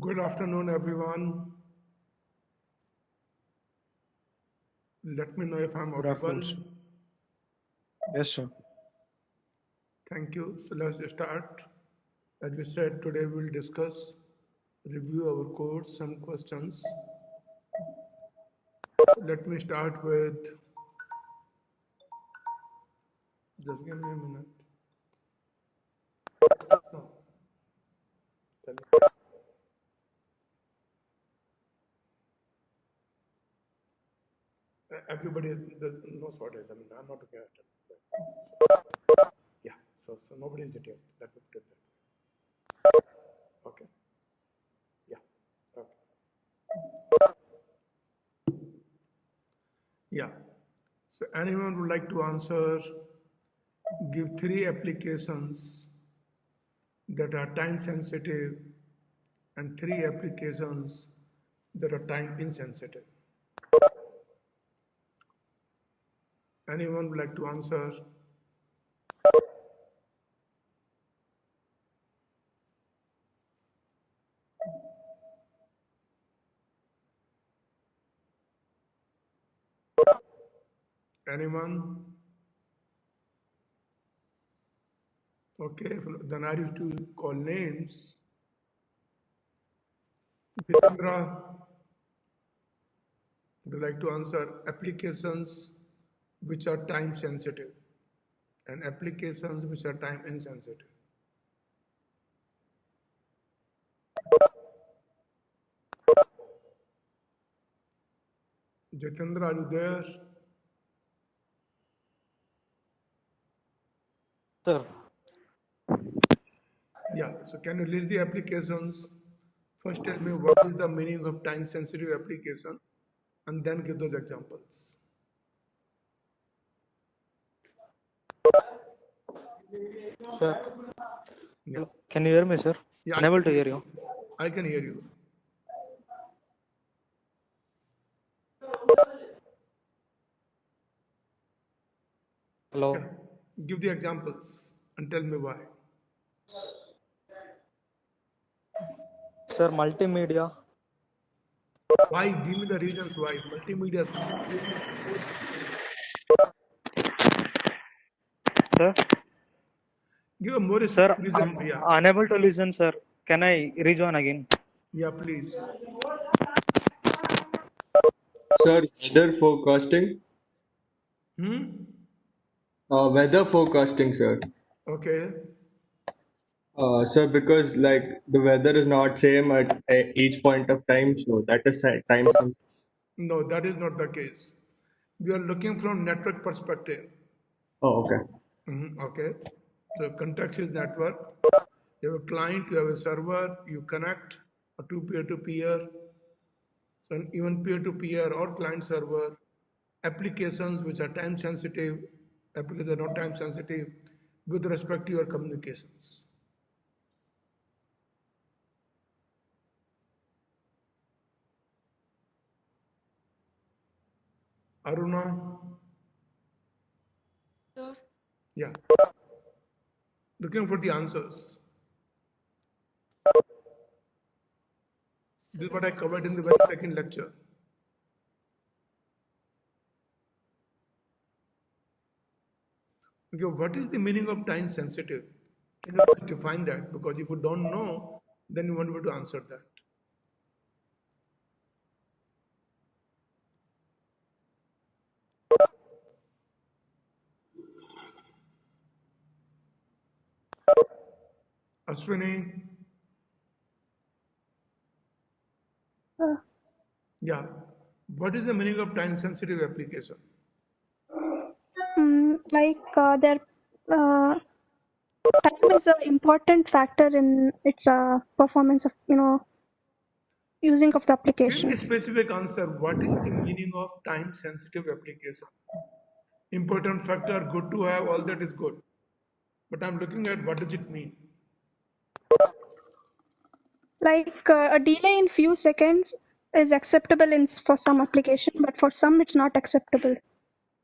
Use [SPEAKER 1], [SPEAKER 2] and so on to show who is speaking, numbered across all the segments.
[SPEAKER 1] Good afternoon, everyone. Let me know if I'm
[SPEAKER 2] Good afternoon,
[SPEAKER 1] audible.
[SPEAKER 2] sir. Yes, sir.
[SPEAKER 1] Thank you. So let's start. As we said, today we'll discuss, review our course, some questions. So let me start with, just give me a minute. No, tell me. Everybody knows what it is. I mean, I'm not looking at it. Yeah, so nobody is detailed. Let me put it that. Okay. Yeah. Okay. Yeah. So anyone would like to answer, give three applications that are time sensitive and three applications that are time insensitive. Anyone would like to answer? Anyone? Okay, then I used to call names. Jitendra, would you like to answer applications which are time sensitive and applications which are time insensitive? Jitendra, are you there?
[SPEAKER 2] Sir,
[SPEAKER 1] Yeah, so can you list the applications? First, tell me what is the meaning of time sensitive application and then give those examples.
[SPEAKER 2] sir,
[SPEAKER 1] Yeah,
[SPEAKER 2] can you hear me, sir?
[SPEAKER 1] yeah, I
[SPEAKER 2] Unable
[SPEAKER 1] can
[SPEAKER 2] to
[SPEAKER 1] hear
[SPEAKER 2] hear
[SPEAKER 1] you.
[SPEAKER 2] you.
[SPEAKER 1] I can hear you. Yeah,
[SPEAKER 2] Hello.
[SPEAKER 1] give the examples and tell me why.
[SPEAKER 2] Sir, multimedia.
[SPEAKER 1] Why? Give me the reasons why. Multimedia. Give me more specific.
[SPEAKER 2] Sir,
[SPEAKER 1] Give a more
[SPEAKER 2] sir,
[SPEAKER 1] specific reason.
[SPEAKER 2] I'm
[SPEAKER 1] Yeah,
[SPEAKER 2] unable to listen, sir. Can I rejoin again?
[SPEAKER 1] yeah, please.
[SPEAKER 3] Sir, weather forecasting.
[SPEAKER 1] Hmm.
[SPEAKER 3] Weather forecasting, sir.
[SPEAKER 1] Okay.
[SPEAKER 3] Sir, because like the weather is not same at each point of time, so that is time sensitive.
[SPEAKER 1] No, that is not the case. We are looking from network perspective.
[SPEAKER 3] Oh, okay.
[SPEAKER 1] Okay. So context is network. You have a client, you have a server, you connect to peer-to-peer, so even peer-to-peer or client server, applications which are time sensitive, applications are not time sensitive with respect to your communications. Aruna, yeah, looking for the answers. This is what I covered in the very second lecture. Okay, what is the meaning of time sensitive? Can you first define that? Because if you don't know, then you won't be able to answer that. Ashwini,
[SPEAKER 4] Uh,
[SPEAKER 1] yeah, what is the meaning of time sensitive application?
[SPEAKER 4] their time is an important factor in its performance of using of the
[SPEAKER 1] Give me a
[SPEAKER 4] application.
[SPEAKER 1] specific answer. What is the meaning of time sensitive application? Important factor, good to have, all that is good. But I'm looking at what does it mean?
[SPEAKER 4] A delay in few seconds is acceptable for some application, but for some it's not acceptable.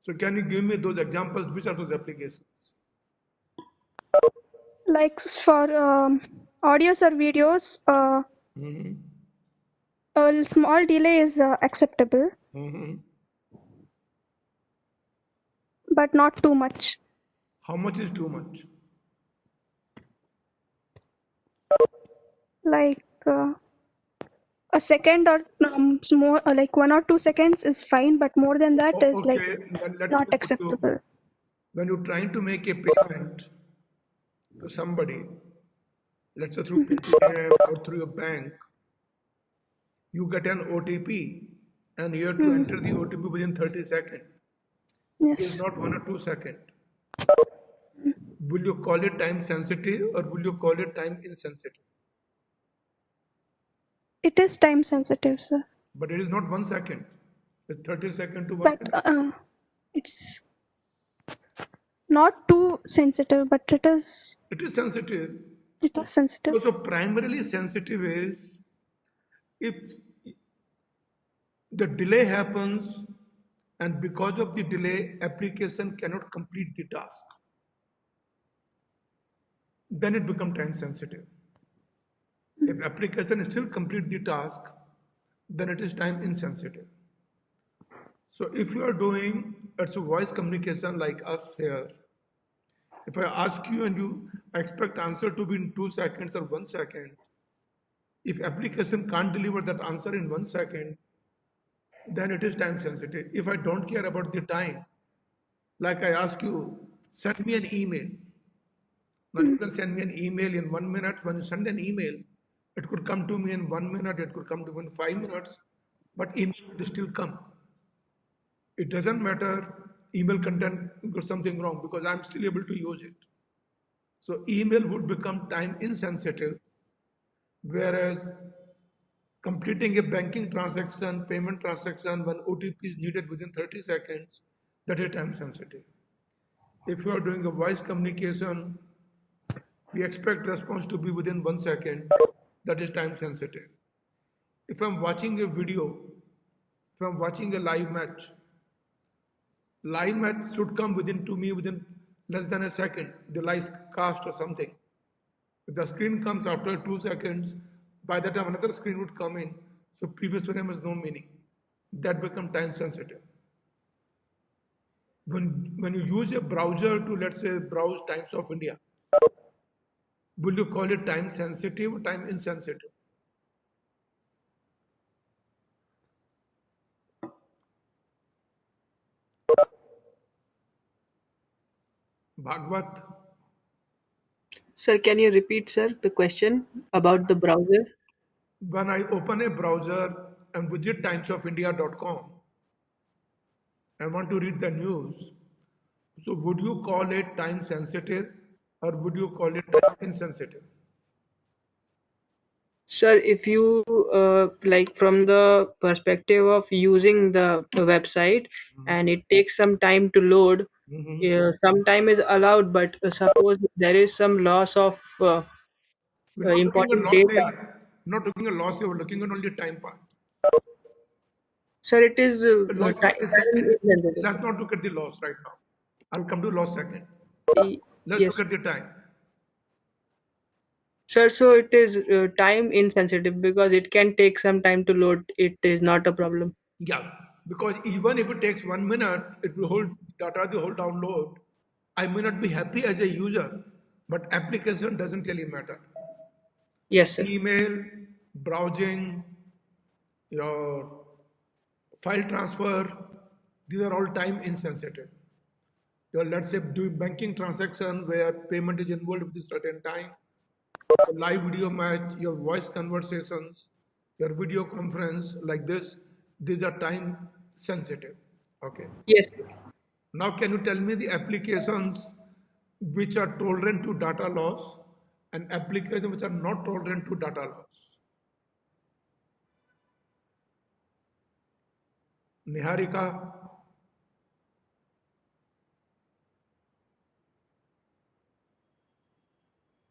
[SPEAKER 1] So can you give me those examples? Which are those applications?
[SPEAKER 4] For audios or videos,
[SPEAKER 1] Mhm.
[SPEAKER 4] A small delay is acceptable,
[SPEAKER 1] Mhm.
[SPEAKER 4] but not too much.
[SPEAKER 1] How much is too much?
[SPEAKER 4] Like a second or more, like 1 or 2 seconds is fine, but more than that
[SPEAKER 1] Oh,
[SPEAKER 4] is like
[SPEAKER 1] okay, let
[SPEAKER 4] not
[SPEAKER 1] me put you,
[SPEAKER 4] acceptable.
[SPEAKER 1] when you're trying to make a payment to somebody, let's say through Paytm or through your bank, you get an OTP and you have to enter the OTP within 30 seconds. It is
[SPEAKER 4] Yes,
[SPEAKER 1] not 1 or 2 seconds. Will you call it time sensitive or will you call it time insensitive?
[SPEAKER 4] it is time sensitive, sir.
[SPEAKER 1] But it is not 1 second. It's 30 seconds to 1
[SPEAKER 4] But
[SPEAKER 1] minute.
[SPEAKER 4] it's not too sensitive, but
[SPEAKER 1] It is sensitive.
[SPEAKER 4] it is sensitive.
[SPEAKER 1] So primarily sensitive is if the delay happens and because of the delay, application cannot complete the task. Then it becomes time sensitive. If application still complete the task, then it is time insensitive. So if you are doing it's a voice communication like us here, if I ask you and you expect answer to be in 2 seconds or 1 second, if application can't deliver that answer in 1 second, then it is time sensitive. If I don't care about the time, like I ask you, send me an email. Now you can send me an email in 1 minute. When you send an email, it could come to me in 1 minute, it could come to me in 5 minutes, but email will still come. It doesn't matter email content got something wrong because I'm still able to use it. So email would become time insensitive, whereas completing a banking transaction, payment transaction when OTP is needed within 30 seconds, that is time sensitive. If you are doing a voice communication, we expect response to be within 1 second, that is time sensitive. If I'm watching a video, if I'm watching a live match should come within to me within less than a second, the live cast or something. If the screen comes after 2 seconds, by the time another screen would come in, so previous frame has no meaning. That becomes time sensitive. When you use a browser to let's say browse Times of India, will you call it time sensitive or time insensitive? Bhagwat,
[SPEAKER 5] Sir, can you repeat, sir, the question about the browser?
[SPEAKER 1] when I open a browser and visit timesofindia.com and want to read the news, so would you call it time sensitive or would you call it time insensitive?
[SPEAKER 5] Sir, if you like from the perspective of using the website and it takes some time to load, some time is allowed, but suppose there is some loss of
[SPEAKER 1] We're not looking at
[SPEAKER 5] important
[SPEAKER 1] loss
[SPEAKER 5] data.
[SPEAKER 1] here. We're not looking at loss here. We're looking at only time part.
[SPEAKER 5] Sir, it is
[SPEAKER 1] Loss part is
[SPEAKER 5] time
[SPEAKER 1] second.
[SPEAKER 5] is sensitive.
[SPEAKER 1] Let's not look at the loss right now. I'll come to loss second. Let's look
[SPEAKER 5] Yes,
[SPEAKER 1] at the time.
[SPEAKER 5] sir. So it is time insensitive because it can take some time to load. It is not a problem.
[SPEAKER 1] Yeah, because even if it takes 1 minute, it will hold data, the whole download. I may not be happy as a user, but application doesn't really matter.
[SPEAKER 5] Yes, sir.
[SPEAKER 1] Email, browsing, your file transfer, these are all time insensitive. Your let's say doing banking transaction where payment is involved within certain time, your live video match, your voice conversations, your video conference like this, these are time sensitive. Okay.
[SPEAKER 5] Yes.
[SPEAKER 1] Now can you tell me the applications which are tolerant to data loss and applications which are not tolerant to data loss? Niharika,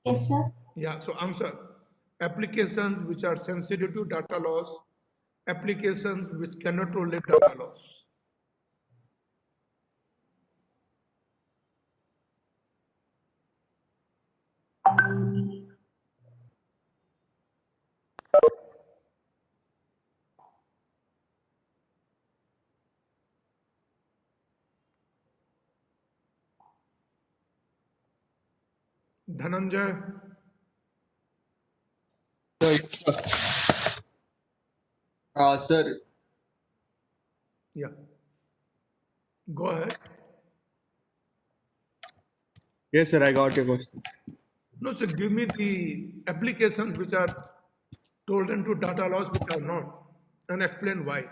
[SPEAKER 6] Yes, sir.
[SPEAKER 1] yeah, so answer. Applications which are sensitive to data loss, applications which cannot tolerate data loss. Dhananjay,
[SPEAKER 3] Sir,
[SPEAKER 1] yeah, go ahead.
[SPEAKER 3] yes, sir, I got your question.
[SPEAKER 1] No, so give me the applications which are tolerant to data loss, which are not, and explain why.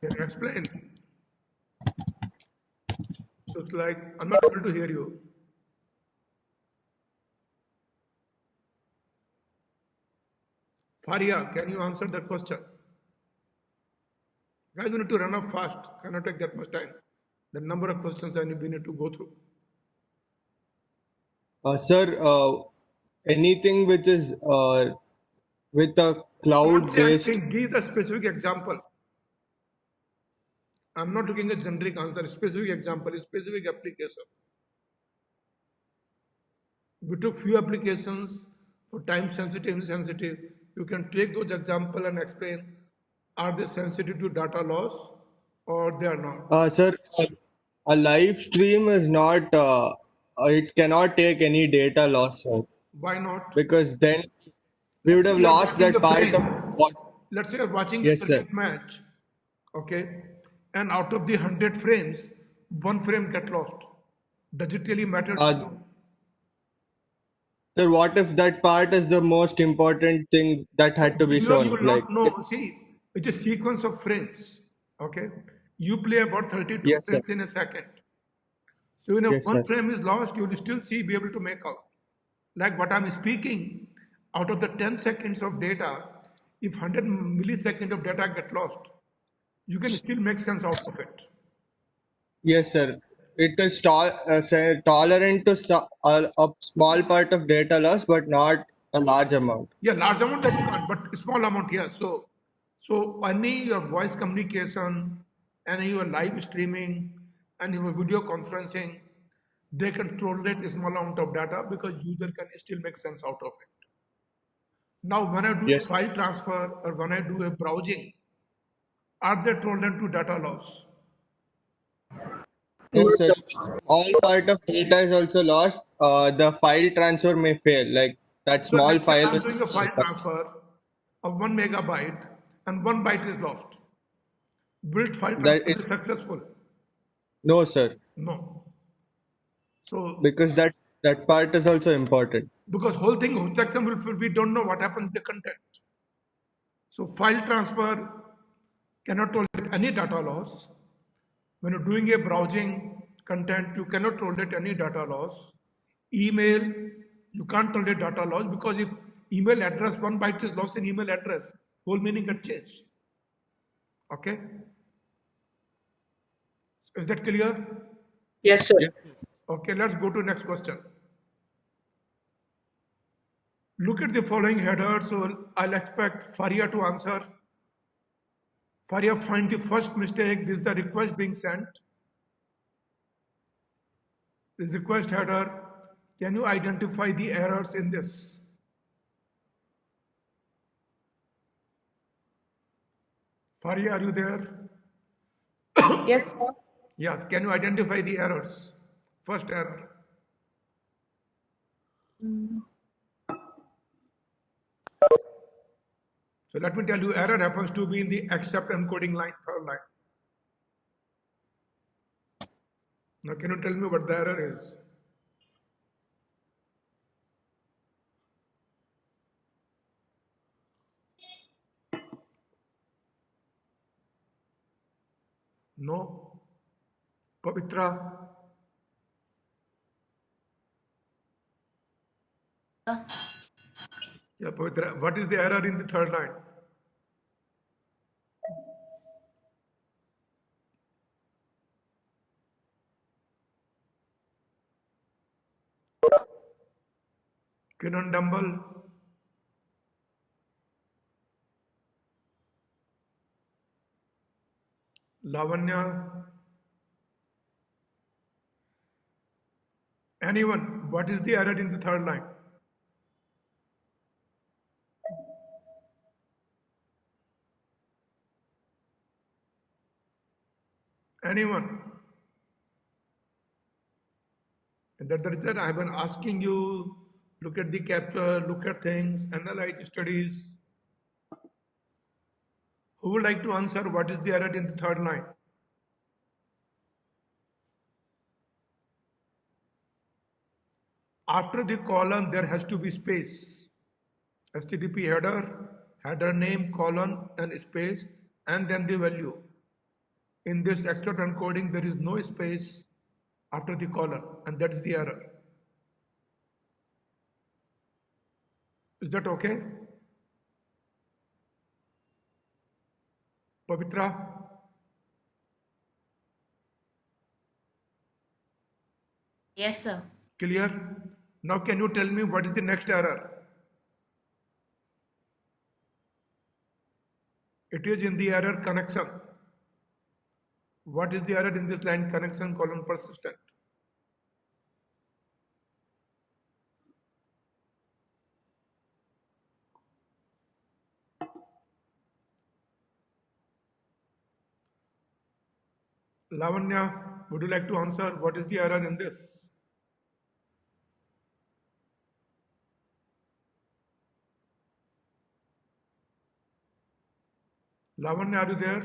[SPEAKER 1] Can you explain? Looks like I'm not able to hear you. Faria, can you answer that question? Guys, we need to run up fast. Cannot take that much time. The number of questions we need to go through.
[SPEAKER 3] Sir, anything which is with a
[SPEAKER 1] Don't say
[SPEAKER 3] cloud-based,
[SPEAKER 1] anything. Give the specific example. I'm not looking at generic answer. Specific example, specific application. We took few applications for time sensitive, insensitive. You can take those example and explain, are they sensitive to data loss or they are not?
[SPEAKER 3] sir, a live stream is not, it cannot take any data loss, sir,
[SPEAKER 1] Why not?
[SPEAKER 3] because then we would
[SPEAKER 1] Let's say
[SPEAKER 3] have
[SPEAKER 1] you are
[SPEAKER 3] lost
[SPEAKER 1] watching
[SPEAKER 3] that
[SPEAKER 1] a
[SPEAKER 3] part of
[SPEAKER 1] frame.
[SPEAKER 3] what.
[SPEAKER 1] Let's say you're watching a
[SPEAKER 3] Yes, sir.
[SPEAKER 1] cricket match, okay, and out of the 100 frames, one frame get lost. Does it really matter to
[SPEAKER 3] Uh,
[SPEAKER 1] you?
[SPEAKER 3] Sir, what if that part is the most important thing that had to be
[SPEAKER 1] You
[SPEAKER 3] shown?
[SPEAKER 1] will
[SPEAKER 3] Like,
[SPEAKER 1] not know. See, it's a sequence of frames, okay? You play about 32
[SPEAKER 3] yes, sir.
[SPEAKER 1] frames in a second. So when
[SPEAKER 3] Yes,
[SPEAKER 1] one
[SPEAKER 3] sir.
[SPEAKER 1] frame is lost, you will still be able to make out. Like what I'm speaking, out of the 10 seconds of data, if 100 milliseconds of data get lost, you can still make sense out of it.
[SPEAKER 3] Yes, sir. It is tolerant to a small part of data loss, but not a large amount.
[SPEAKER 1] Yeah, large amount that you can't, but small amount here. So any your voice communication, any your live streaming, and your video conferencing, they can tolerate a small amount of data because user can still make sense out of it. Now, when I do a
[SPEAKER 3] Yes.
[SPEAKER 1] file transfer or when I do a browsing, are they tolerant to data loss?
[SPEAKER 3] No, sir. All part of data is also lost. The file transfer may fail. Like that
[SPEAKER 1] So
[SPEAKER 3] small
[SPEAKER 1] let's say
[SPEAKER 3] file
[SPEAKER 1] I'm
[SPEAKER 3] is
[SPEAKER 1] doing a file transfer of 1 megabyte and 1 byte is lost. Will file
[SPEAKER 3] that
[SPEAKER 1] transfer
[SPEAKER 3] it.
[SPEAKER 1] be successful?
[SPEAKER 3] No, sir.
[SPEAKER 1] No. So
[SPEAKER 3] Because that part is also important.
[SPEAKER 1] because whole thing checksum will fail, we don't know what happens in the content. So file transfer cannot tolerate any data loss. When you're doing a browsing content, you cannot tolerate any data loss. Email, you can't tolerate data loss because if email address 1 byte is lost in email address, whole meaning get changed. Okay, is that clear?
[SPEAKER 5] Yes, sir.
[SPEAKER 3] Yes.
[SPEAKER 1] Okay, let's go to next question. Look at the following header, so I'll expect Faria to answer. Faria, find the first mistake. This is the request being sent. This request header. Can you identify the errors in this? Faria, are you there?
[SPEAKER 5] Yes, sir.
[SPEAKER 1] Yes. Can you identify the errors? First error. So let me tell you, error happens to be in the accept encoding line, third line. Now, can you tell me what the error is? No. Pavitra? Yeah, Pavitra. What is the error in the third line? Kiran Dumble? Lavanya? Anyone? What is the error in the third line? Anyone? And that the reason I've been asking you, look at the capture, look at things, analyze studies. Who would like to answer what is the error in the third line? After the colon, there has to be space. HTTP header name, colon, and space, and then the value. In this external encoding, there is no space after the colon, and that is the error. Is that okay? Pavitra?
[SPEAKER 6] Yes, sir.
[SPEAKER 1] Clear? Now can you tell me what is the next error? It is in the error connection. What is the error in this line? Connection colon persistent. Lavanya, would you like to answer what is the error in this? Lavanya, are you there?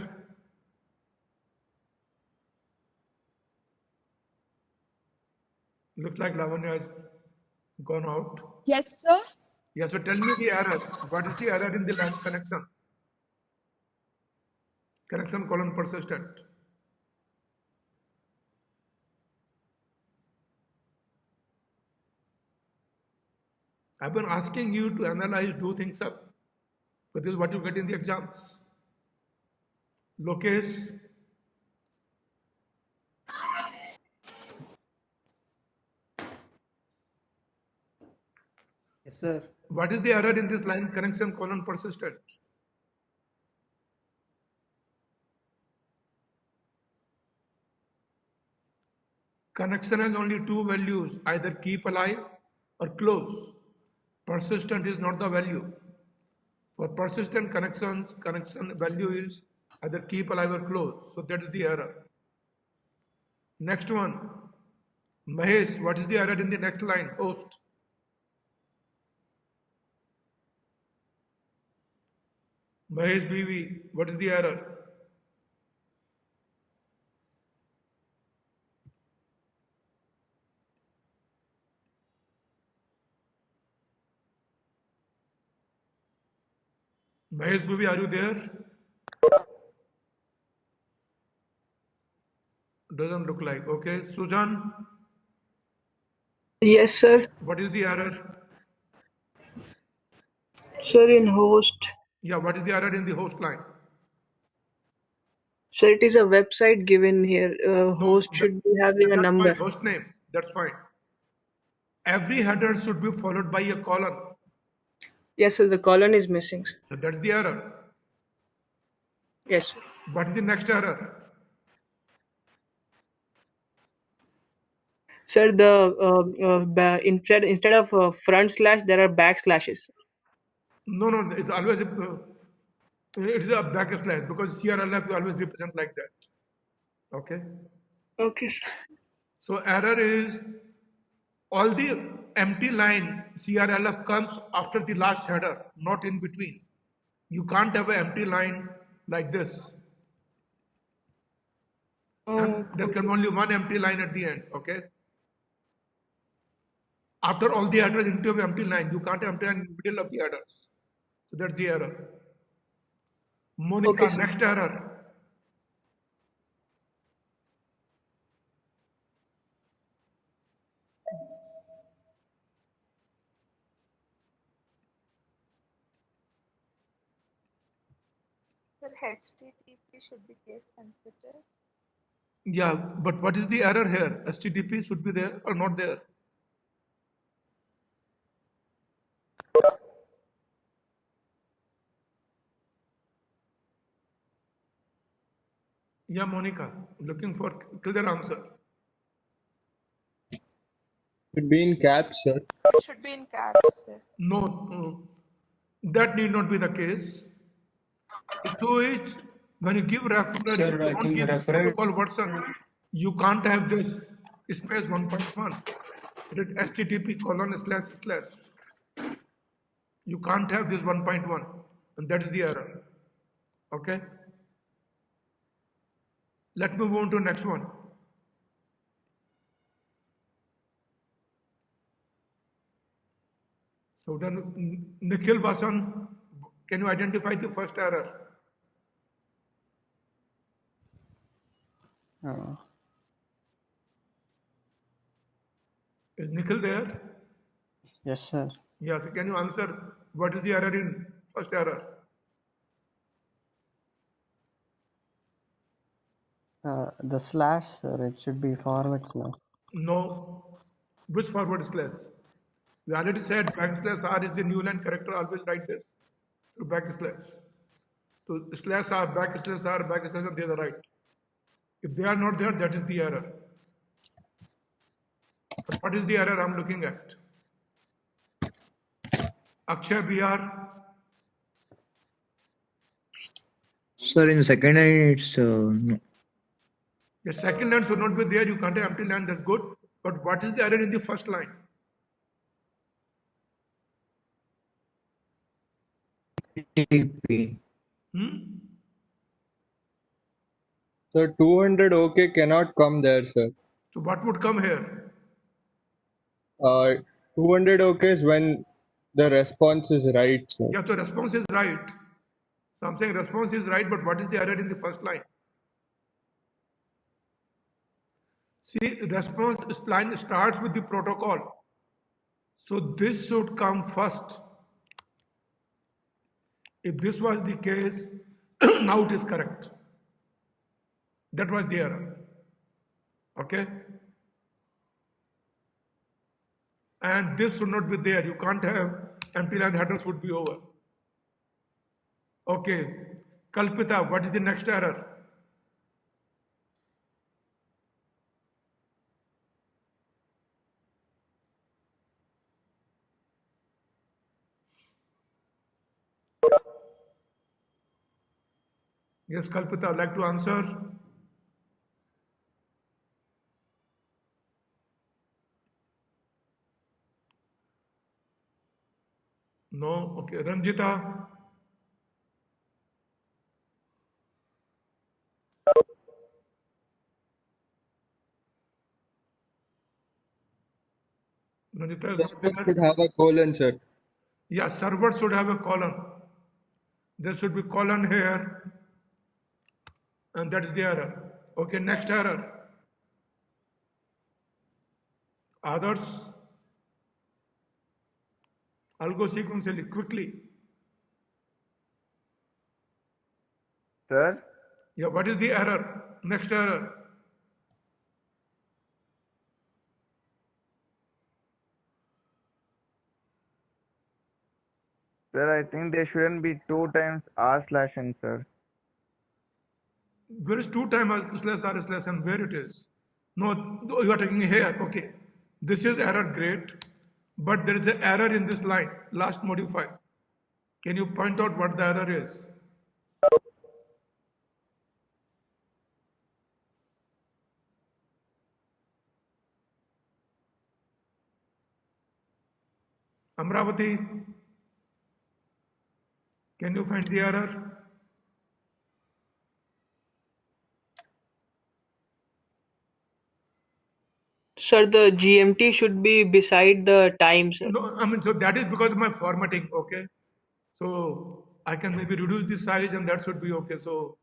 [SPEAKER 1] Looks like Lavanya has gone out.
[SPEAKER 7] Yes, sir.
[SPEAKER 1] Yeah, so tell me the error. What is the error in the line connection? Connection colon persistent. I've been asking you to analyze, do things up. But this is what you get in the exams. Lokesh,
[SPEAKER 8] Yes, sir.
[SPEAKER 1] what is the error in this line connection colon persistent? Connection has only two values, either keep alive or close. Persistent is not the value. For persistent connections, connection value is either keep alive or close. So that is the error. Next one. Mahesh, what is the error in the next line? Host. Mahesh BV, what is the error? Mahesh BV, are you there? Doesn't look like. Okay. Sujan,
[SPEAKER 5] Yes, sir.
[SPEAKER 1] what is the error?
[SPEAKER 5] Sir, in host.
[SPEAKER 1] Yeah, what is the error in the host line?
[SPEAKER 5] So it is a website given here. Host should be having a
[SPEAKER 1] that's
[SPEAKER 5] number.
[SPEAKER 1] fine. Host name. That's fine. Every header should be followed by a colon.
[SPEAKER 5] Yes, sir. The colon is missing.
[SPEAKER 1] So that's the error.
[SPEAKER 5] Yes, sir.
[SPEAKER 1] What is the next error?
[SPEAKER 5] Sir, the instead of front slash, there are backslashes.
[SPEAKER 1] No, it's always it's a backslash because CRLF you always represent like that. Okay.
[SPEAKER 5] Okay, sir.
[SPEAKER 1] So error is all the empty line CRLF comes after the last header, not in between. You can't have an empty line like this. And there can be only one empty line at the end. Okay. After all the headers into an empty line, you can't have empty line in the middle of the headers. So that's the error. Monica,
[SPEAKER 5] Okay, sir.
[SPEAKER 1] next error.
[SPEAKER 7] Sir, HTTP should be case sensitive.
[SPEAKER 1] Yeah, but what is the error here? HTTP should be there or not there? Yeah, Monica, looking for clear answer.
[SPEAKER 3] Should be in caps, sir.
[SPEAKER 7] It should be in caps, sir.
[SPEAKER 1] No, that need not be the case. So it's When you give referral,
[SPEAKER 5] Sir,
[SPEAKER 1] you
[SPEAKER 5] I
[SPEAKER 1] don't
[SPEAKER 5] think
[SPEAKER 1] give the
[SPEAKER 5] referral.
[SPEAKER 1] protocol version. You can't have this space 1.1. It is http://. You can't have this 1.1, and that is the error. Okay. Let's move on to next one. So then, Nikhil Vasan, can you identify the first error?
[SPEAKER 8] Uh,
[SPEAKER 1] Is Nikhil there?
[SPEAKER 8] yes, sir.
[SPEAKER 1] Yes. Can you answer what is the error in first error?
[SPEAKER 8] The slash, sir, it should be forward slash.
[SPEAKER 1] No. Which forward slash? We already said backslash R is the new line character. Always write this to backslash. So slash R, backslash, and they are right. If they are not there, that is the error. But what is the error I'm looking at? Akshay BR.
[SPEAKER 9] Sir, in second line, it's no.
[SPEAKER 1] The second line should not be there. You can't have empty line. That's good. But what is the error in the first line?
[SPEAKER 9] TP.
[SPEAKER 3] So 200 OK cannot come there, sir.
[SPEAKER 1] So what would come here?
[SPEAKER 3] 200 OK is when the response is right, sir.
[SPEAKER 1] Yeah, so response is right. So I'm saying response is right, but what is the error in the first line? See, response line starts with the protocol. So this should come first. If this was the case, now it is correct. That was the error. Okay? And this should not be there. You can't have empty line headers would be over. Okay. Kalpita, what is the next error? Yes, Kalpita, I'd like to answer. No? Okay. Ranjita? Ranjita is
[SPEAKER 3] Server should have a colon, sir.
[SPEAKER 1] Yeah, server should have a colon. There should be colon here. And that is the error. Okay, next error. Others. I'll go sequentially, quickly.
[SPEAKER 10] Sir,
[SPEAKER 1] Yeah, what is the error? Next error.
[SPEAKER 10] sir, I think there shouldn't be 2 times r/n, sir.
[SPEAKER 1] Where is 2 times r/n and where it is? No, you are taking here. Okay. This is error, great. But there is an error in this line, last modify. Can you point out what the error is? Amravati, can you find the error?
[SPEAKER 5] Sir, the GMT should be beside the time, sir.
[SPEAKER 1] No, I mean, so that is because of my formatting, okay? So I can maybe reduce the size and that should be okay. So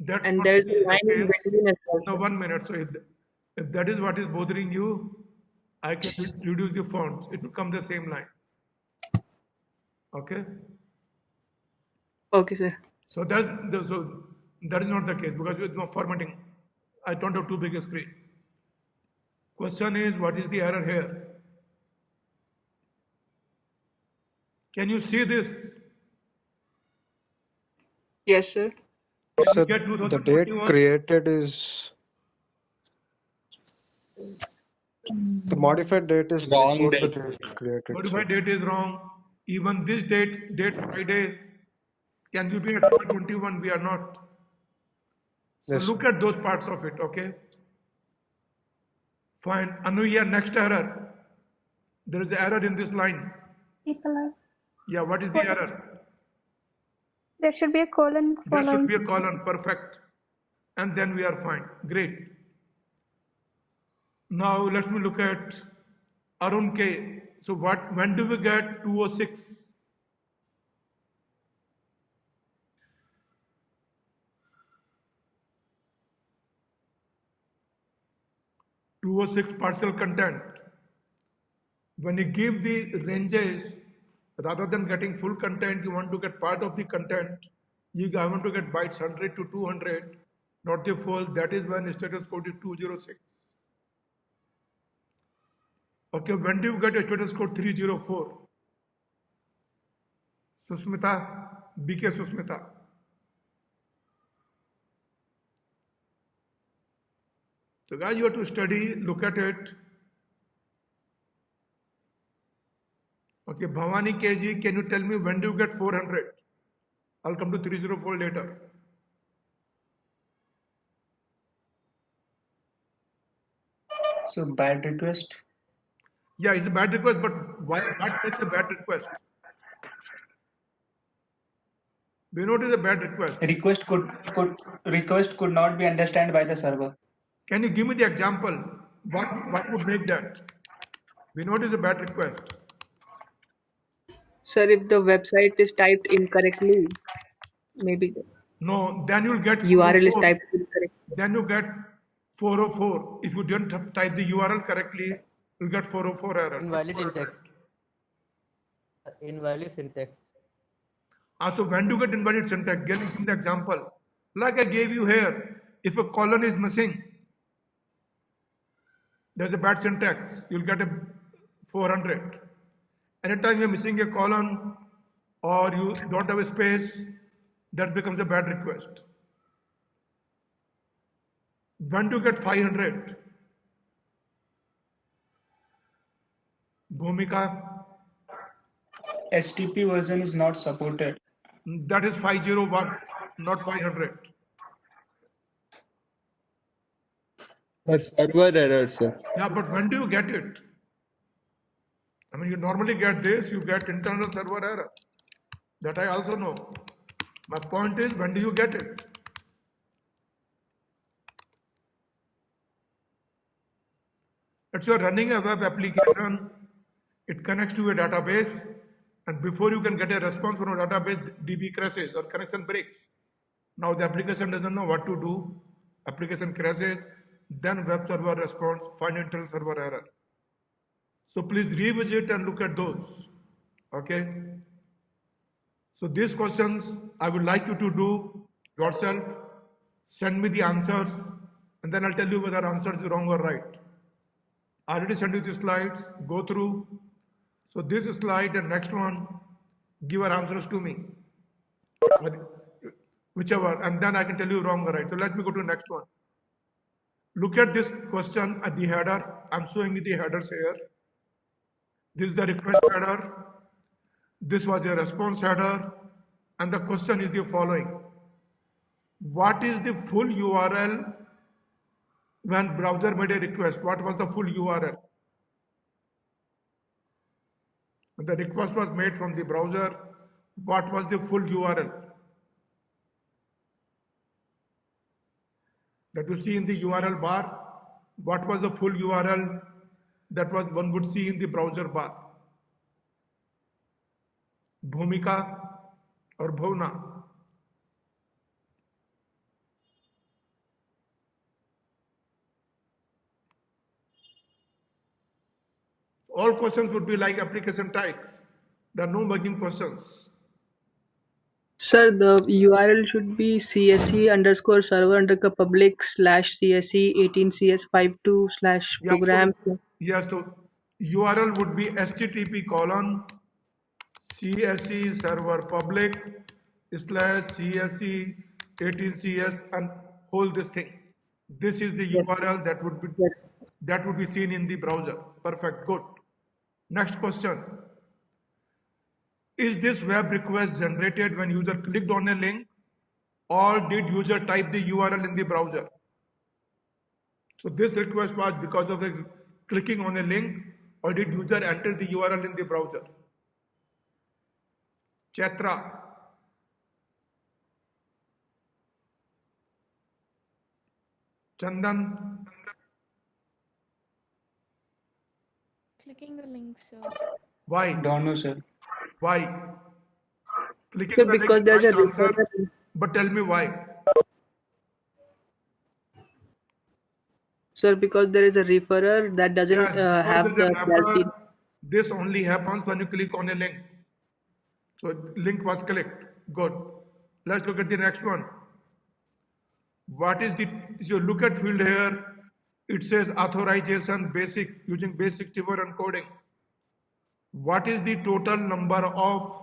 [SPEAKER 1] that
[SPEAKER 5] And there's a line in
[SPEAKER 1] case.
[SPEAKER 5] between as well.
[SPEAKER 1] Now 1 minute. So if that is what is bothering you, I can reduce the fonts. It will come the same line. Okay?
[SPEAKER 5] Okay, sir.
[SPEAKER 1] So that is not the case because with my formatting, I don't have too big a screen. Question is, what is the error here? Can you see this?
[SPEAKER 5] Yes, sir.
[SPEAKER 1] Can you
[SPEAKER 2] Sir,
[SPEAKER 1] get
[SPEAKER 2] the
[SPEAKER 1] 2021?
[SPEAKER 2] date created is the modified date is
[SPEAKER 3] Wrong
[SPEAKER 2] before the
[SPEAKER 3] date.
[SPEAKER 2] date created.
[SPEAKER 1] Modified date is wrong. Even this date Friday, can you be at 2021? We are not. So
[SPEAKER 2] Yes,
[SPEAKER 1] look
[SPEAKER 2] sir.
[SPEAKER 1] at those parts of it, okay? Fine. Anuya, next error. There is an error in this line.
[SPEAKER 4] Equalize.
[SPEAKER 1] Yeah, what is the error?
[SPEAKER 4] There should be a colon
[SPEAKER 1] There should
[SPEAKER 4] following.
[SPEAKER 1] be a colon, perfect. And then we are fine. Great. Now let me look at Arun K. So when do we get 206? Partial content. When you give the ranges, rather than getting full content, you want to get part of the content. I want to get bytes 100 to 200, not the full. That is when status code is 206. Okay, when do you get a status code 304? Susmita, BK Susmita. So guys, you have to study, look at it. Okay, Bhavani KG, can you tell me when do you get 400? I'll come to 304 later.
[SPEAKER 11] So bad request.
[SPEAKER 1] Yeah, it's a bad request, but why? What makes a bad request? Do you know it is a bad request?
[SPEAKER 11] Request could not be understood by the server.
[SPEAKER 1] Can you give me the example? What would make that? We know it is a bad request.
[SPEAKER 5] Sir, if the website is typed incorrectly, maybe
[SPEAKER 1] No, then you'll get
[SPEAKER 5] URL is
[SPEAKER 1] 404.
[SPEAKER 5] typed incorrectly.
[SPEAKER 1] Then you get 404. If you didn't type the URL correctly, you'll get 404 error.
[SPEAKER 12] Invalid syntax. Invalid syntax.
[SPEAKER 1] So when do you get invalid syntax? Give me the example. Like I gave you here, if a colon is missing, there's a bad syntax. You'll get a 400. Anytime you're missing a colon or you don't have a space, that becomes a bad request. When do you get 500? Bhumika,
[SPEAKER 11] HTTP version is not supported.
[SPEAKER 1] that is 501, not 500.
[SPEAKER 3] A server error, sir.
[SPEAKER 1] Yeah, but when do you get it? I mean, you normally get this, you get internal server error. That I also know. My point is, when do you get it? Let's say you're running a web application, it connects to a database, and before you can get a response from a database, DB crashes or connection breaks. Now the application doesn't know what to do. Application crashes, then web server responds, find internal server error. So please revisit and look at those. Okay. So these questions I would like you to do yourself. Send me the answers, and then I'll tell you whether answer is wrong or right. I already sent you the slides. Go through. So this slide and next one, give your answers to me. Whichever, and then I can tell you wrong or right. So let me go to the next one. Look at this question at the header. I'm showing you the headers here. This is the request header. This was a response header. And the question is the following. What is the full URL when browser made a request? What was the full URL? When the request was made from the browser, what was the full URL? That you see in the URL bar, what was the full URL that was one would see in the browser bar? Bhumika or Bhuvna? All questions would be like application types. There are no bugging questions.
[SPEAKER 5] Sir, the URL should be CSE_server underscore public /CSE 18CS52 / program.
[SPEAKER 1] So URL would be http://CSE server public /CSE 18CS and whole this thing. This is the URL that would be seen in the browser. Perfect, good. Next question. Is this web request generated when user clicked on a link or did user type the URL in the browser? So this request was because of the clicking on a link, or did user enter the URL in the browser? Chatra. Chandan.
[SPEAKER 12] Clicking the link, sir.
[SPEAKER 1] Why?
[SPEAKER 11] Don't know, sir.
[SPEAKER 1] Why? Clicking
[SPEAKER 5] Sir,
[SPEAKER 1] the link
[SPEAKER 5] because
[SPEAKER 1] is
[SPEAKER 5] there's a
[SPEAKER 1] right answer,
[SPEAKER 5] referrer.
[SPEAKER 1] but tell me why.
[SPEAKER 5] Sir, because there is a referrer that doesn't
[SPEAKER 1] Yes, because
[SPEAKER 5] have
[SPEAKER 1] there's
[SPEAKER 5] the
[SPEAKER 1] a
[SPEAKER 5] calculation.
[SPEAKER 1] referrer. This only happens when you click on a link. So link was clicked. Good. Let's look at the next one. What is the, if you look at field here, it says authorization basic, using basic keyword encoding. What is the total number of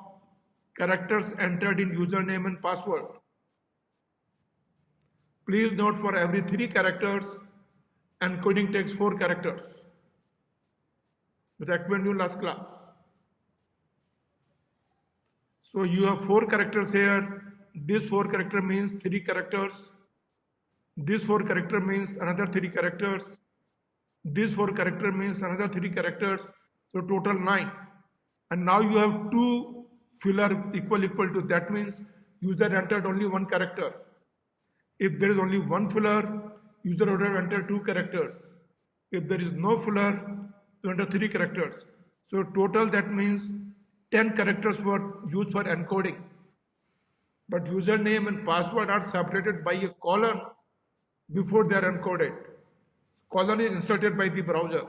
[SPEAKER 1] characters entered in username and password? Please note, for every 3 characters, encoding takes 4 characters. Which I explained you last class. So you have 4 characters here. This 4 character means 3 characters. This 4 character means another 3 characters. This 4 character means another 3 characters. So total 9. And now you have 2 filler equal to. That means user entered only 1 character. If there is only 1 filler, user would have entered 2 characters. If there is no filler, you enter 3 characters. So total, that means 10 characters were used for encoding. But username and password are separated by a colon before they are encoded. Colon is inserted by the browser.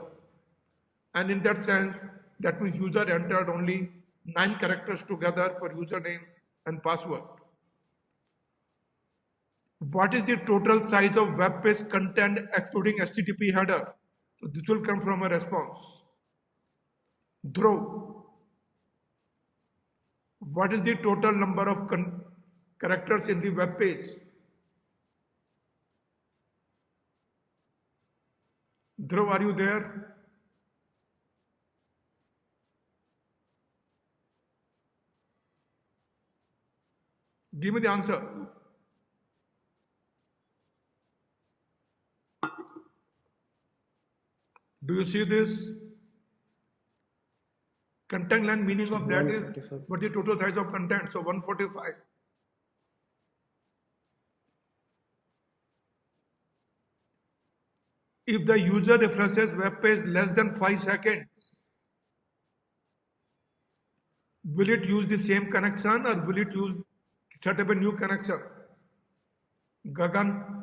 [SPEAKER 1] And in that sense, that means user entered only 9 characters together for username and password. What is the total size of web page content excluding HTTP header? So this will come from a response. Dhruv, what is the total number of characters in the web page? Dhruv, are you there? Give me the answer. Do you see this? Content length, meaning of that is what the total size of content. So 145. If the user refreshes web page less than 5 seconds, will it use the same connection or will it set up a new connection? Gagan.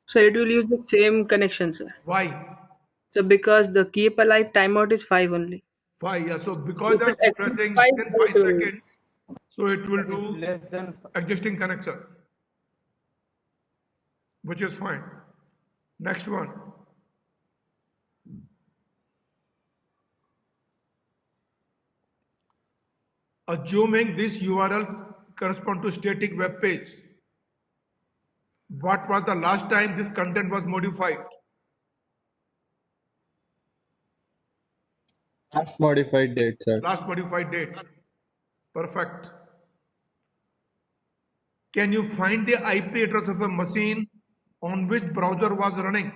[SPEAKER 5] So it will use the same connection, sir.
[SPEAKER 1] Why?
[SPEAKER 5] So because the keep alive timeout is 5 only.
[SPEAKER 1] 5, yeah. So because I'm
[SPEAKER 5] It is
[SPEAKER 1] refreshing
[SPEAKER 5] five
[SPEAKER 1] within 5
[SPEAKER 5] only.
[SPEAKER 1] seconds, so it will do existing connection, which is fine. Next one. Assuming this URL corresponds to static web page, what was the last time this content was modified?
[SPEAKER 3] Last modified date, sir.
[SPEAKER 1] Last modified date. Perfect. Can you find the IP address of a machine on which browser was running?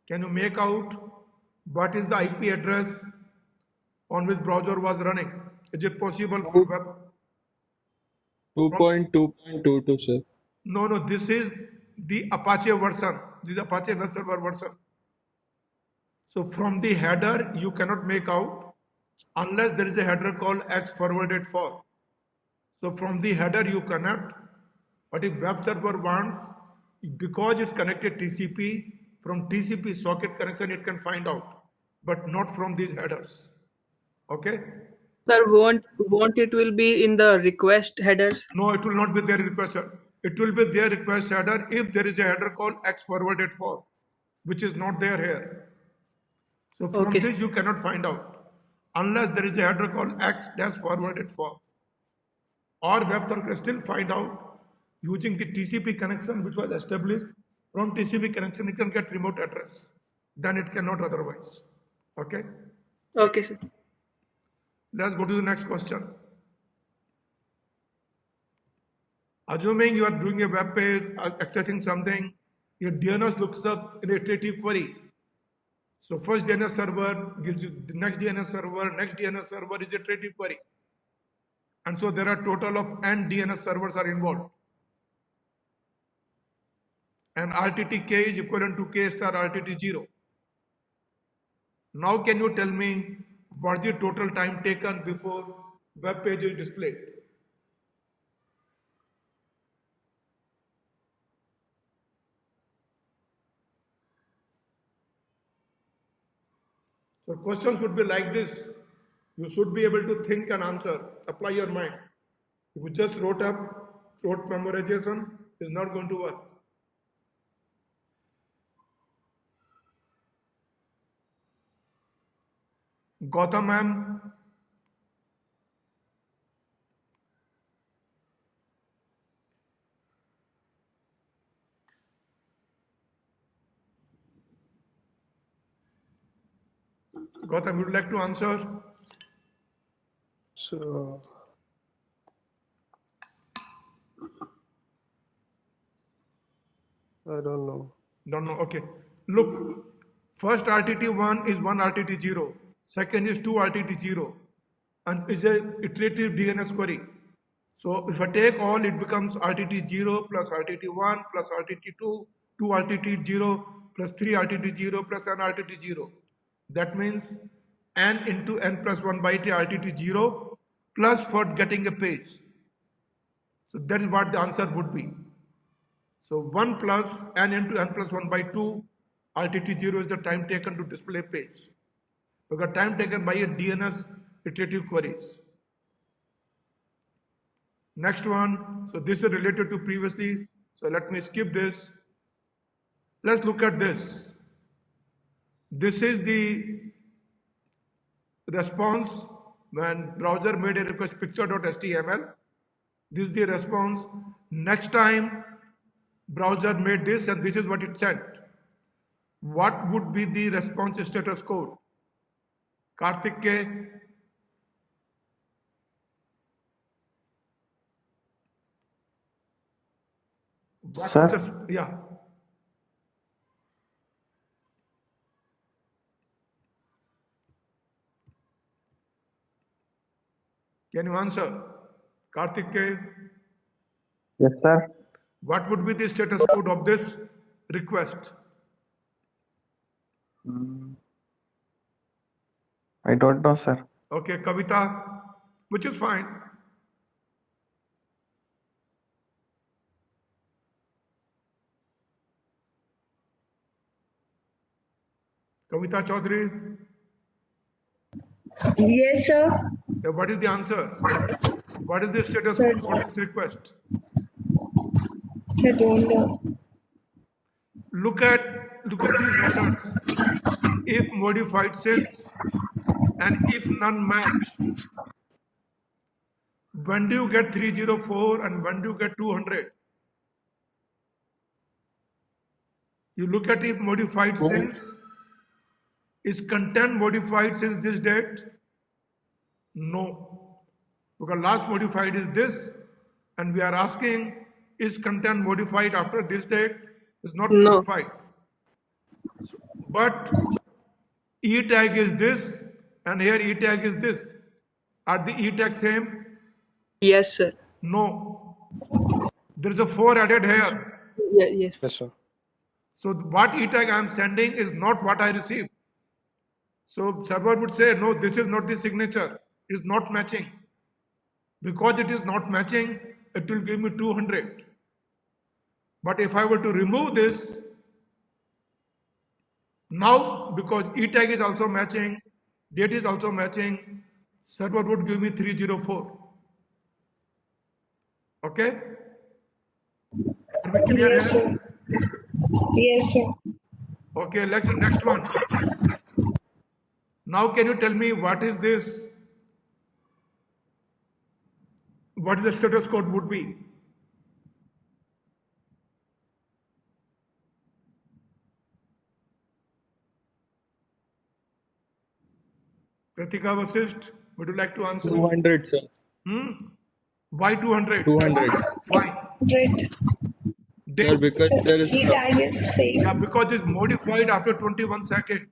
[SPEAKER 1] Can you make out what is the IP address on which browser was running? Is it possible for web?
[SPEAKER 3] 2.2.22, sir.
[SPEAKER 1] No, this is the Apache version. This is Apache web server version. So from the header, you cannot make out unless there is a header called X forwarded for. So from the header you connect, but if web server wants, because it's connected TCP, from TCP socket connection it can find out, but not from these headers. Okay?
[SPEAKER 5] Sir, won't it will be in the request headers?
[SPEAKER 1] No, it will not be their request header. It will be their request header if there is a header called X forwarded for, which is not there here. So from this you cannot find out unless there is a header called X forwarded for. Or web server can still find out using the TCP connection which was established. From TCP connection it can get remote address. Then it cannot otherwise. Okay.
[SPEAKER 5] Okay, sir.
[SPEAKER 1] Let's go to the next question. Assuming you are doing a web page, accessing something, your DNS looks up in a iterative query. So first DNS server gives you the next DNS server is a iterative query. And so there are total of n DNS servers are involved. And RTTK is equivalent to K star RTT0. Now can you tell me what's the total time taken before web page is displayed? So questions would be like this. You should be able to think and answer, apply your mind. If you just wrote memorization, it's not going to work. Gautam ma'am, Gautam, would you like to answer?
[SPEAKER 2] So I don't know.
[SPEAKER 1] Don't know. Okay. Look, first RTT1 is 1 RTT0. Second is 2 RTT0. And is a iterative DNS query. So if I take all, it becomes RTT0 plus RTT1 plus RTT2, 2 RTT0 plus 3 RTT0 plus n RTT0. That means n into n plus 1 by t RTT0 plus for getting a page. So that is what the answer would be. So 1 plus n into n plus 1 by 2 RTT0 is the time taken to display page. Because time taken by a DNS iterative queries. Next one, so this is related to previously, so let me skip this. Let's look at this. This is the response when browser made a request picture.html. This is the response. Next time browser made this and this is what it sent. What would be the response status code? Karthik K.
[SPEAKER 8] Sir?
[SPEAKER 1] Yeah. Can you answer? Karthik K.
[SPEAKER 8] Yes, sir.
[SPEAKER 1] What would be the status code of this request?
[SPEAKER 8] I don't know, sir.
[SPEAKER 1] Okay, Kavita, which is fine. Kavita Chaudhary.
[SPEAKER 13] Yes, sir.
[SPEAKER 1] Yeah, what is the answer? What is the status code for this request?
[SPEAKER 13] Sir, don't know.
[SPEAKER 1] Look at these headers. If modified since and if none match. When do you get 304 and when do you get 200? You look at if modified since. Is content modified since this date? No. Because last modified is this and we are asking is content modified after this date? Is not
[SPEAKER 5] No.
[SPEAKER 1] modified. So, but E tag is this and here E tag is this. Are the E tag same?
[SPEAKER 5] Yes, sir.
[SPEAKER 1] No. There is a 4 added here.
[SPEAKER 5] Yes.
[SPEAKER 2] Yes, sir.
[SPEAKER 1] So what E tag I am sending is not what I received. So server would say, no, this is not the signature. It is not matching. Because it is not matching, it will give me 200. But if I were to remove this, now because E tag is also matching, date is also matching, server would give me 304. Okay? Are we clear
[SPEAKER 13] Yes,
[SPEAKER 1] here?
[SPEAKER 13] sir. Yes, sir.
[SPEAKER 1] Okay, next one. Now can you tell me what is this? What is the status code would be? Kritika Vasisht, would you like to answer?
[SPEAKER 3] 200, sir.
[SPEAKER 1] Why 200?
[SPEAKER 3] 200.
[SPEAKER 1] Why?
[SPEAKER 13] Right.
[SPEAKER 3] Sir, because there is
[SPEAKER 13] The tag is same.
[SPEAKER 1] Yeah, because it's modified after 21 seconds.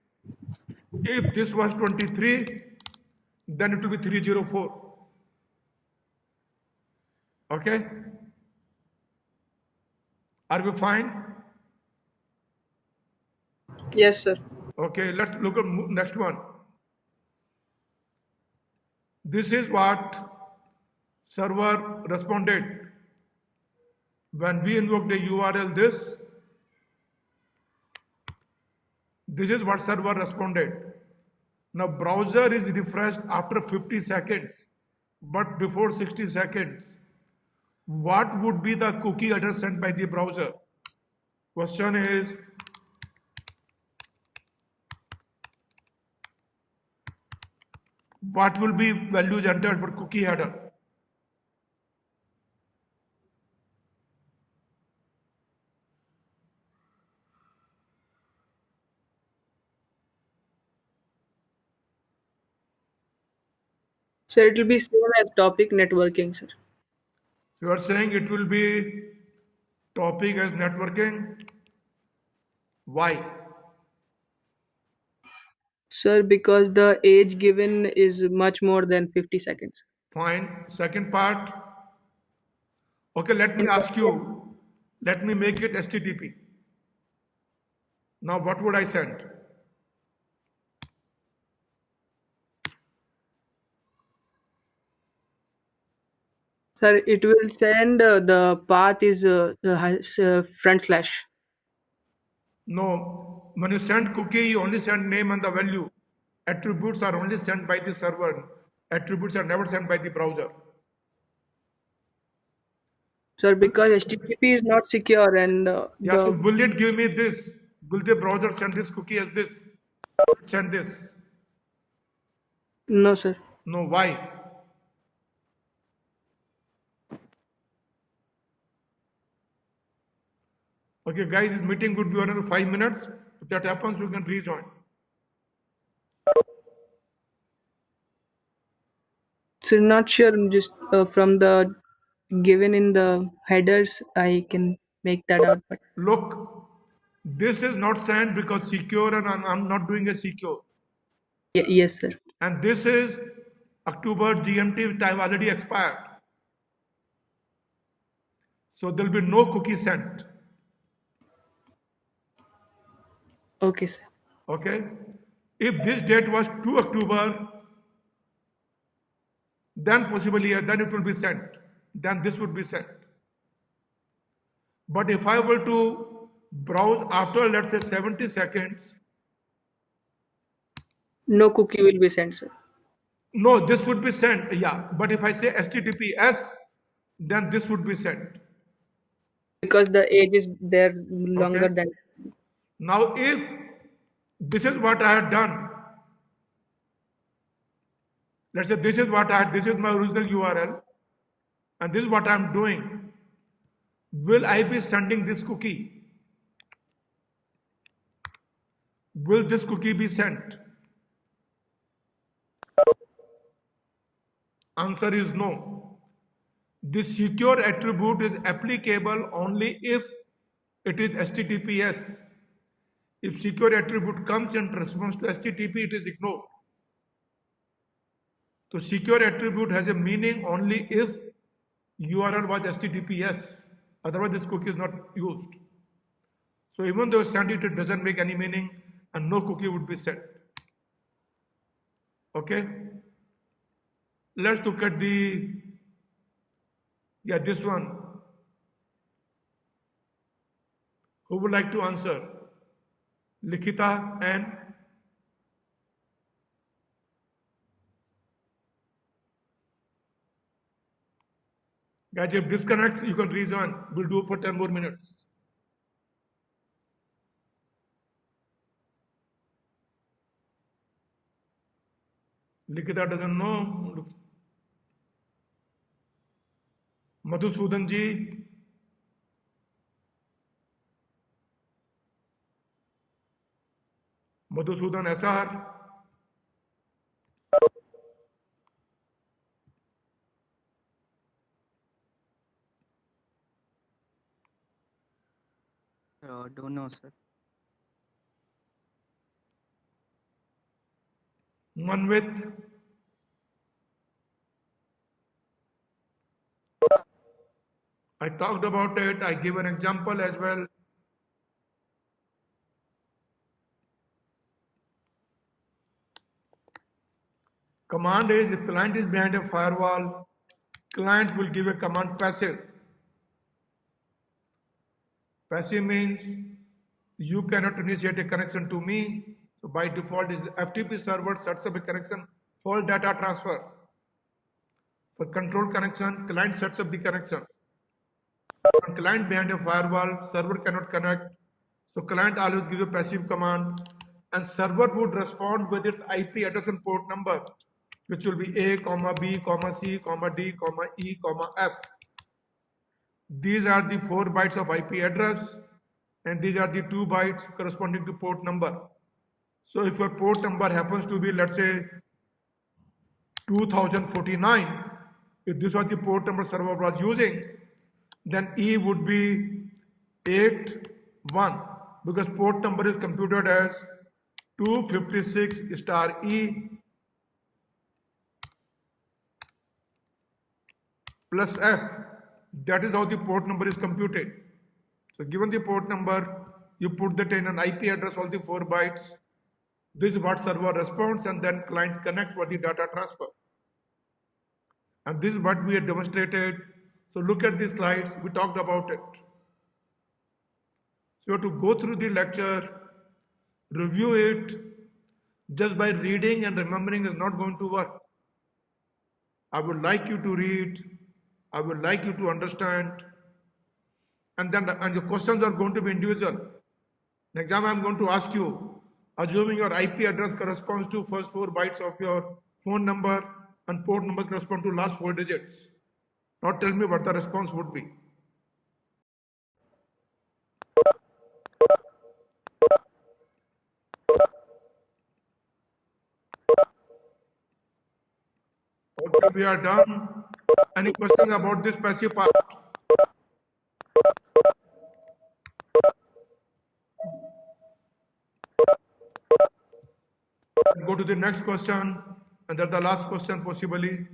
[SPEAKER 1] If this was 23, then it will be 304. Okay? Are we fine?
[SPEAKER 5] Yes, sir.
[SPEAKER 1] Okay, let's look at next one. This is what server responded. When we invoked the URL this is what server responded. Now browser is refreshed after 50 seconds, but before 60 seconds. What would be the cookie address sent by the browser? Question is, what will be values entered for cookie header?
[SPEAKER 5] So it will be same as topic networking, sir.
[SPEAKER 1] So you are saying it will be topic as networking. Why?
[SPEAKER 5] Sir, because the age given is much more than 50 seconds.
[SPEAKER 1] Fine. Second part. Okay, let me ask you. Let me make it HTTP. Now what would I send?
[SPEAKER 5] Sir, it will send the path is front slash.
[SPEAKER 1] No. When you send cookie, you only send name and the value. Attributes are only sent by the server. Attributes are never sent by the browser.
[SPEAKER 5] Sir, because HTTP is not secure and
[SPEAKER 1] Yeah, so will it give me this? Will the browser send this cookie as this? Send this?
[SPEAKER 5] No, sir.
[SPEAKER 1] No, why? Okay, guys, this meeting would be another 5 minutes. If that happens, you can rejoin.
[SPEAKER 5] So not sure. Just from the given in the headers, I can make that out. But
[SPEAKER 1] Look, this is not sent because secure and I'm not doing a secure.
[SPEAKER 5] yes, sir.
[SPEAKER 1] And this is October GMT time already expired. So there will be no cookie sent.
[SPEAKER 5] Okay, sir.
[SPEAKER 1] Okay. If this date was 2 October, then possibly then it will be sent. Then this would be sent. But if I were to browse after, let's say, 70 seconds,
[SPEAKER 5] no cookie will be sent, sir.
[SPEAKER 1] No, this would be sent. Yeah, but if I say HTTPS, then this would be sent.
[SPEAKER 5] Because the age is there longer than.
[SPEAKER 1] Now, if this is what I had done, let's say this is what I had, this is my original URL, and this is what I'm doing. Will I be sending this cookie? Will this cookie be sent? Answer is no. This secure attribute is applicable only if it is HTTPS. If secure attribute comes in response to HTTP, it is ignored. So secure attribute has a meaning only if URL was HTTPS. Otherwise, this cookie is not used. So even though send it, it doesn't make any meaning, and no cookie would be sent. Okay. Let's look at this one. Who would like to answer? Likhita and guys, if disconnects, you can rejoin. We'll do it for 10 more minutes. Likhita doesn't know. Madhusudan ji. Madhusudan SR.
[SPEAKER 8] Don't know, sir.
[SPEAKER 1] One with I talked about it. I give an example as well. Command is if client is behind a firewall, client will give a command passive. Passive means you cannot initiate a connection to me. So by default is FTP server sets up a connection for data transfer. For control connection, client sets up the connection. When client behind a firewall, server cannot connect. So client always gives a passive command and server would respond with its IP address and port number, which will be A, B, C, D, E, F. These are the 4 bytes of IP address and these are the 2 bytes corresponding to port number. So if your port number happens to be, let's say, 2049, if this was the port number server was using, then E would be 81 because port number is computed as 256 star E plus F. That is how the port number is computed. So given the port number, you put that in an IP address, all the 4 bytes. This is what server responds and then client connects for the data transfer. And this is what we had demonstrated. So look at these slides, we talked about it. So you have to go through the lecture, review it. Just by reading and remembering is not going to work. I would like you to read, I would like you to understand, and your questions are going to be individual. In exam, I am going to ask you, assuming your IP address corresponds to first 4 bytes of your phone number and port number correspond to last 4 digits. Now tell me what the response would be. Okay, we are done. Any questions about this passive part? Go to the next question, and that's the last question possibly.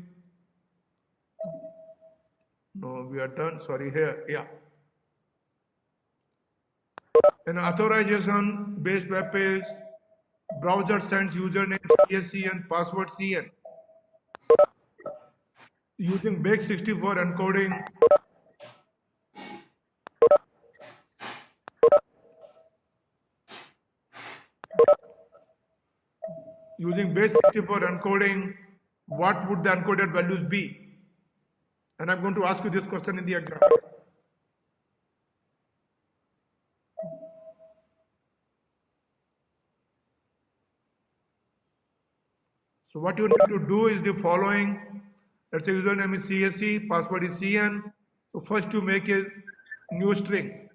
[SPEAKER 1] No, we are done. Sorry, here, yeah. An authorization based web page, browser sends username CSC and password CN. Using base64 encoding, what would the encoded values be? And I'm going to ask you this question in the exam. So what you need to do is the following. Let's say username is CSC, password is CN. So first you make a new string.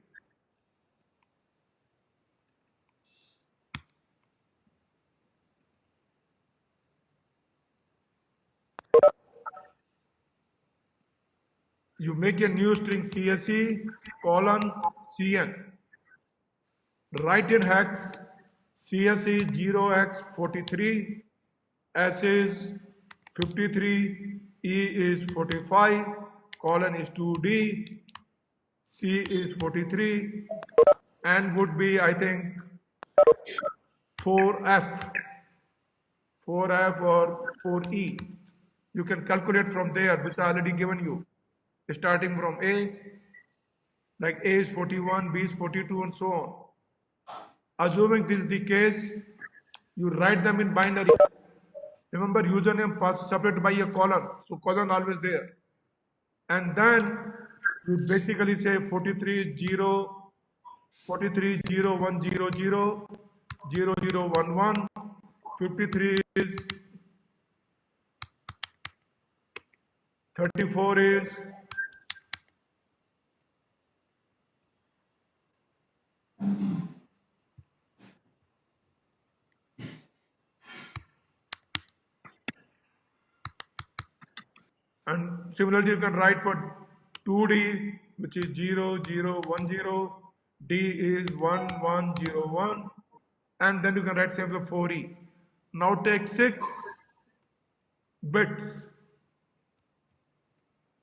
[SPEAKER 1] You make a new string CSC colon CN. Write in hex CSC 0x43, S is 53, E is 45, colon is 2D, C is 43, and would be, I think, 4F or 4E. You can calculate from there, which I already given you. Starting from A, like A is 41, B is 42, and so on. Assuming this is the case, you write them in binary. Remember, username separated by a colon, so colon always there. And then you basically say 43 0 100 0011, 53 is 34 is and similarly you can write for 2D, which is 0010, D is 1101, and then you can write same for 4E. Now take 6 bits.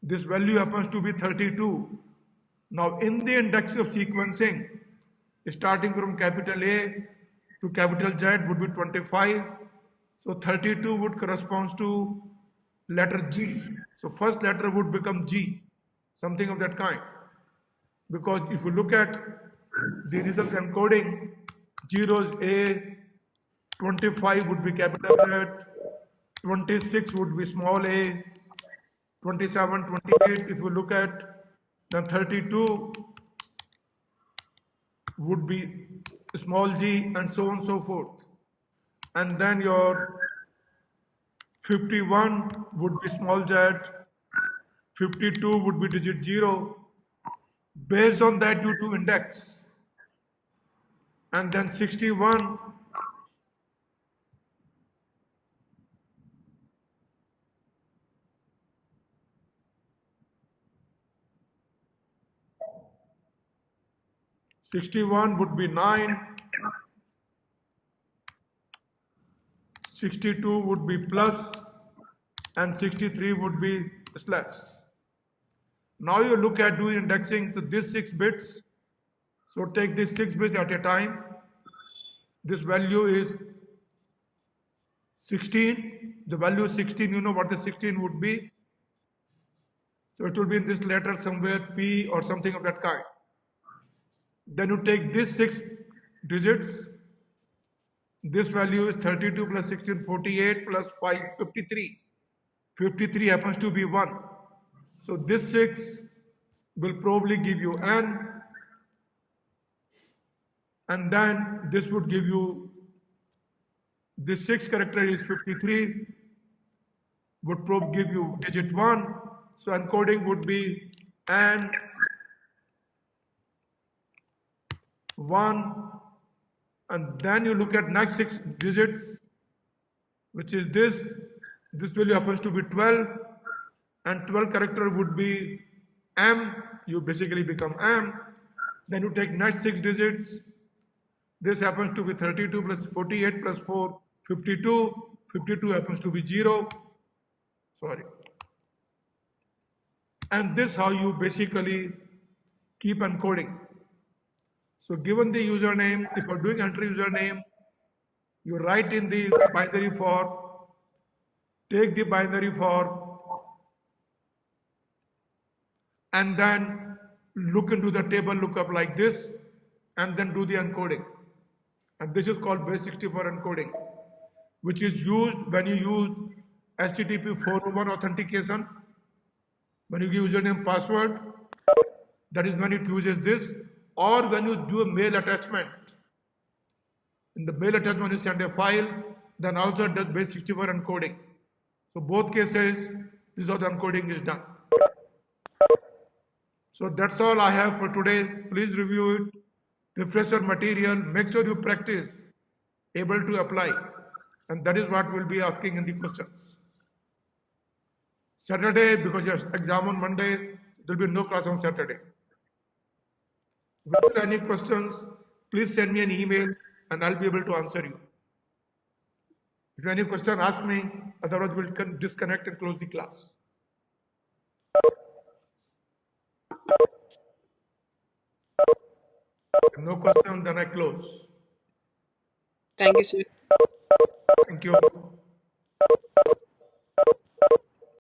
[SPEAKER 1] This value happens to be 32. Now in the index of sequencing, starting from capital A to capital Z would be 25. So 32 would correspond to letter G. So first letter would become G, something of that kind. Because if you look at the result encoding, 0 is A, 25 would be capital Z, 26 would be small a, 27, 28, if you look at, then 32 would be small g, and so on and so forth. And then your 51 would be small z, 52 would be digit 0. Based on that, you do index. And then 61 would be 9, 62 would be plus, and 63 would be slash. Now you look at doing indexing to these 6 bits. So take these 6 bits at a time. This value is 16. The value is 16, you know what the 16 would be. So it will be in this letter somewhere, P or something of that kind. Then you take these 6 digits. This value is 32 plus 16, 48 plus 5, 53. 53 happens to be 1. So this 6 will probably give you n. And then this would give you, this 6 character is 53, would probably give you digit 1. So encoding would be n 1, and then you look at next 6 digits, which is this value happens to be 12, and 12 character would be m, you basically become m. Then you take next 6 digits, this happens to be 32 plus 48 plus 4, 52, 52 happens to be 0, sorry. And this how you basically keep encoding. So given the username, if you're doing enter username, you write in the binary for, take the binary for, and then look into the table lookup like this, and then do the encoding. And this is called base64 encoding, which is used when you use HTTP 401 authentication. When you give username password, that is when it uses this, or when you do a mail attachment. In the mail attachment, you send a file, then also does base64 encoding. So both cases, this is how the encoding is done. So that's all I have for today. Please review it, refresh your material, make sure you practice, able to apply. And that is what we'll be asking in the questions. Saturday, because your exam on Monday, there will be no class on Saturday. If you have any questions, please send me an email and I'll be able to answer you. If you have any question, ask me. Otherwise, we'll disconnect and close the class. If no question, then I close.
[SPEAKER 5] Thank you, sir.
[SPEAKER 1] Thank you.